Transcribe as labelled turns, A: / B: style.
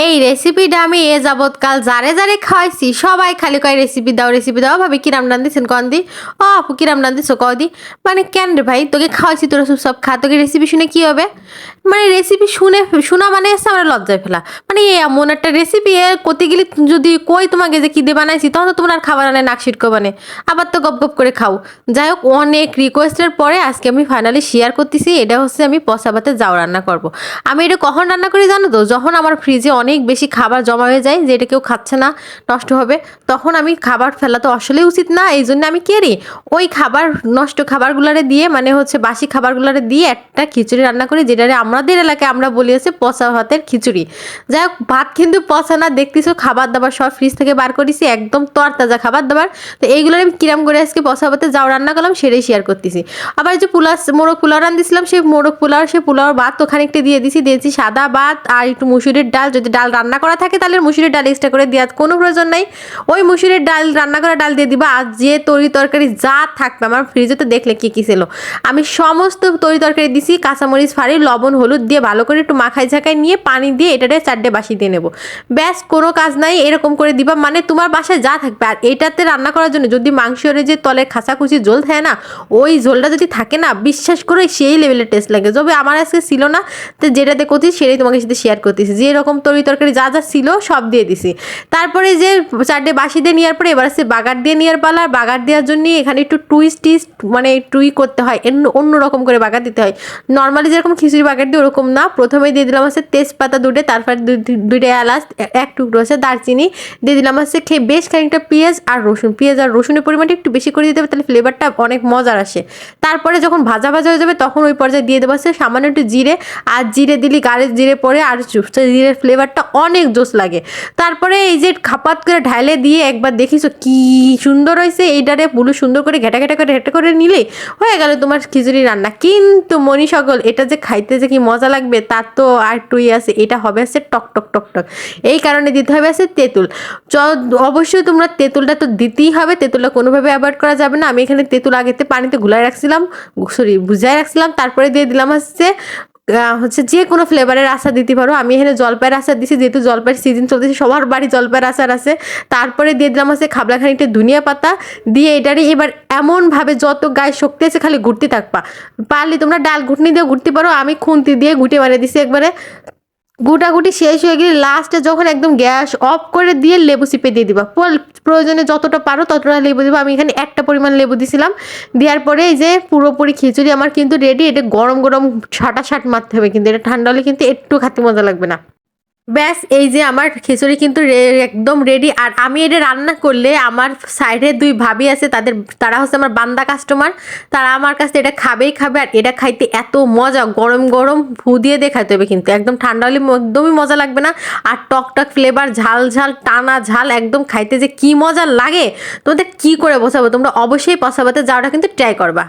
A: এই রেসিপিটা আমি এ যাবৎকাল যারে যারে খাওয়াইছি সবাই খালি কয় রেসিপি দাও ভাবি কিরাম রান্ধিছেন কন দি। ও আপু কিরাম রান্ধিছো ক দি। মানে কেন রে ভাই, তোকে খাওয়াইছি তোরা সব খা, তোকে রেসিপি শুনে কি হবে? মানে রেসিপি শোনা মানে হচ্ছে আমরা লজ্জায় ফেলা। মানে এমন একটা রেসিপি করতে গেলে যদি কই তোমাকে যে কি দিয়ে বানাইছি তখন তো তোমরা আর খাবার আনে নাক সিটকো বানে, আবার তো গপ গপ করে খাও। যাই হোক, অনেক রিকোয়েস্টের পরে আজকে আমি ফাইনালি শেয়ার করতেছি। এটা হচ্ছে আমি পচা ভাতে জাউ রান্না করব। আমি এটা কখন রান্না করি জানো তো? যখন আমার ফ্রিজে অনেক বেশি খাবার জমা হয়ে যায়, যে এটা কেউ খাচ্ছে না, নষ্ট হবে, তখন আমি খাবার ফেলা তো আসলে উচিত না, এই জন্য আমি করি ওই খাবার নষ্ট খাবারগুলারে দিয়ে, মানে হচ্ছে বাসি খাবারগুলারে দিয়ে একটা খিচুড়ি রান্না করি, যেটারে আমাদের এলাকায় আমরা বলি হচ্ছে পচা ভাতের খিচুড়ি। যাই হোক, ভাত কিন্তু পচা না, দেখতেছো খাবার দাবার সব ফ্রিজ থেকে বার করেছি, একদম তরতাজা খাবার দাবার। তো এইগুলোর আমি কিরাম করে আজকে পচা ভাতে যাও রান্না করলাম সেটাই শেয়ার করতেছি। আবার যে মোরগ পোলাও রান্ধিছিলাম, সেই মোরগ পোলাও সেই পোলাওর ভাত তো খানিকটা দিয়েছি সাদা ভাত আর একটু মুসুরির ডাল। যদি ডাল রান্না করা থাকে তাহলে মুসুরির ডাল এক্সট্রা করে দেওয়ার কোনো প্রয়োজন নাই, ওই মুসুরির ডাল রান্না করা ডাল দিয়ে দিবা। আর যে তরকারি যা থাকবে আমার ফ্রিজে তো দেখলে কি ছিল, আমি সমস্ত তরকারি দিছি, কাঁচামরিচ ফাড়ি লবণ হলুদ দিয়ে ভালো করে একটু মাখাই ঝাঁকাই নিয়ে পানি দিয়ে এটাতে 4টে বাসি দিয়ে নেবো। ব্যাস, কোনো কাজ নাই, এরকম করে দিবা। মানে তোমার বাসায় যা থাকবে। আর এটাতে রান্না করার জন্য যদি মাংসের যে তলের খাঁচাকুচি ঝোল থাকে না, ওই ঝোলটা যদি থাকে না, বিশ্বাস করে সেই লেভেলের টেস্ট লাগে। তবে আমার আজকে ছিল না, তো যেটাতে করছি সেটাই তোমাকে সাথে শেয়ার করতেছি। যে এরকম তরকারি যা যা ছিল সব দিয়ে দিছি। তারপরে যে 4টে বাসি দিয়ে নেওয়ার পরে এবার আছে বাগার দিয়ে নেওয়ার পালা। বাগার দেওয়ার জন্য এখানে একটু টুইস্ট মানে টুই করতে হয়, অন্য রকম করে বাগার দিতে হয়। নর্মালি যেরকম খিচুড়ি বাগার দিয়ে ওরকম না। প্রথমে দিয়ে দিলাম হচ্ছে তেজপাতা 2টে, তারপরে 2টে এলাচ, 1 টুকরো হচ্ছে দারচিনি, দিয়ে দিলাম হচ্ছে বেশ খানিকটা পেঁয়াজ আর রসুনের পরিমাণটা একটু বেশি করে দিতে হবে, তাহলে ফ্লেভারটা অনেক মজার আসে। তারপরে যখন ভাজা হয়ে যাবে তখন ওই পর্যায়ে দিয়ে দেবো হচ্ছে সামান্য একটু জিরে। আর জিরে দিলি গাড়ির জিরে পরে আর জিরের ফ্লেভারটা অনেক জোস লাগে। তারপরে এই যে খাপাত করে ঢাইলে দিয়ে একবার দেখিছো কি সুন্দর হয়েছে, এইটারে পুরো সুন্দর করে ঘেটা করে নিলে হয়ে গেল তোমার খিচুড়ি রান্না। কিন্তু মনি সকল, এটা যে খাইতে যে কি মজা লাগবে তার তো আর টুই আছে। এটা হবে আছে টক টক টক টক, এই কারণে দিতে হবে আছে তেঁতুল। অবশ্যই তোমরা তেঁতুলটা তো দিতেই হবে, তেঁতুলটা কোনোভাবে অ্যাভয়েড করা যাবে না। আমি এখানে তেঁতুল আগেতে পানিতে ভিজায় রাখছিলাম। তারপরে দিয়ে দিলাম হচ্ছে যে কোনো ফ্লেভারের আচার দিতে পারো। আমি এখানে জলপাইয়ের আচার দিছি, যেহেতু জলপাইয়ের সিজন চলতেছে, সবার বাড়ি জলপাইয়ের আচার আছে। তারপরে দিয়ে দিলাম হচ্ছে খাবলা খানিকটা ধনিয়া পাতা দিয়ে এটারে এবার এমনভাবে যত গায়ে শক্তি আছে খালি ঘুরতে থাকবা। পারলে তোমরা ডাল ঘুটনি দিয়ে ঘুরতে পারো, আমি খুন্তি দিয়ে ঘুটে বানিয়ে দিছি একবারে। গুটাগুটি শেষ হয়ে গেলে লাস্টে যখন একদম গ্যাস অফ করে দিয়ে লেবু চিপে দিয়ে দিবা। প্রয়োজনে যতটা পারো ততটা লেবু দিবা। আমি এখানে একটা পরিমাণ লেবু দিছিলাম। দেওয়ার পরে এই যে পুরোপুরি খিচুড়ি আমার কিন্তু রেডি। এটা গরম গরম ছাট মারতে হবে, কিন্তু এটা ঠান্ডা হলে কিন্তু একটু খেতে মজা লাগবে না। ব্যাস, এই যে আমার খিচুড়ি কিন্তু একদম রেডি। আর আমি এটা রান্না করলে আমার সাইডে 2 ভাবি আছে, তারা হচ্ছে আমার বান্দা কাস্টমার। তারা আমার কাছে এটা খাবে। আর এটা খাইতে এত মজা, গরম গরম ফু দিয়ে খাইতে হবে, কিন্তু একদম ঠান্ডা হলে একদমই মজা লাগবে না। আর টক টক ফ্লেভার, ঝাল টানা ঝাল, একদম খাইতে যে কি মজা লাগে তোমাদের কি করে বোঝাবো। তোমরা অবশ্যই পচা ভাতে যাওয়াটা কিন্তু ট্রাই করবা।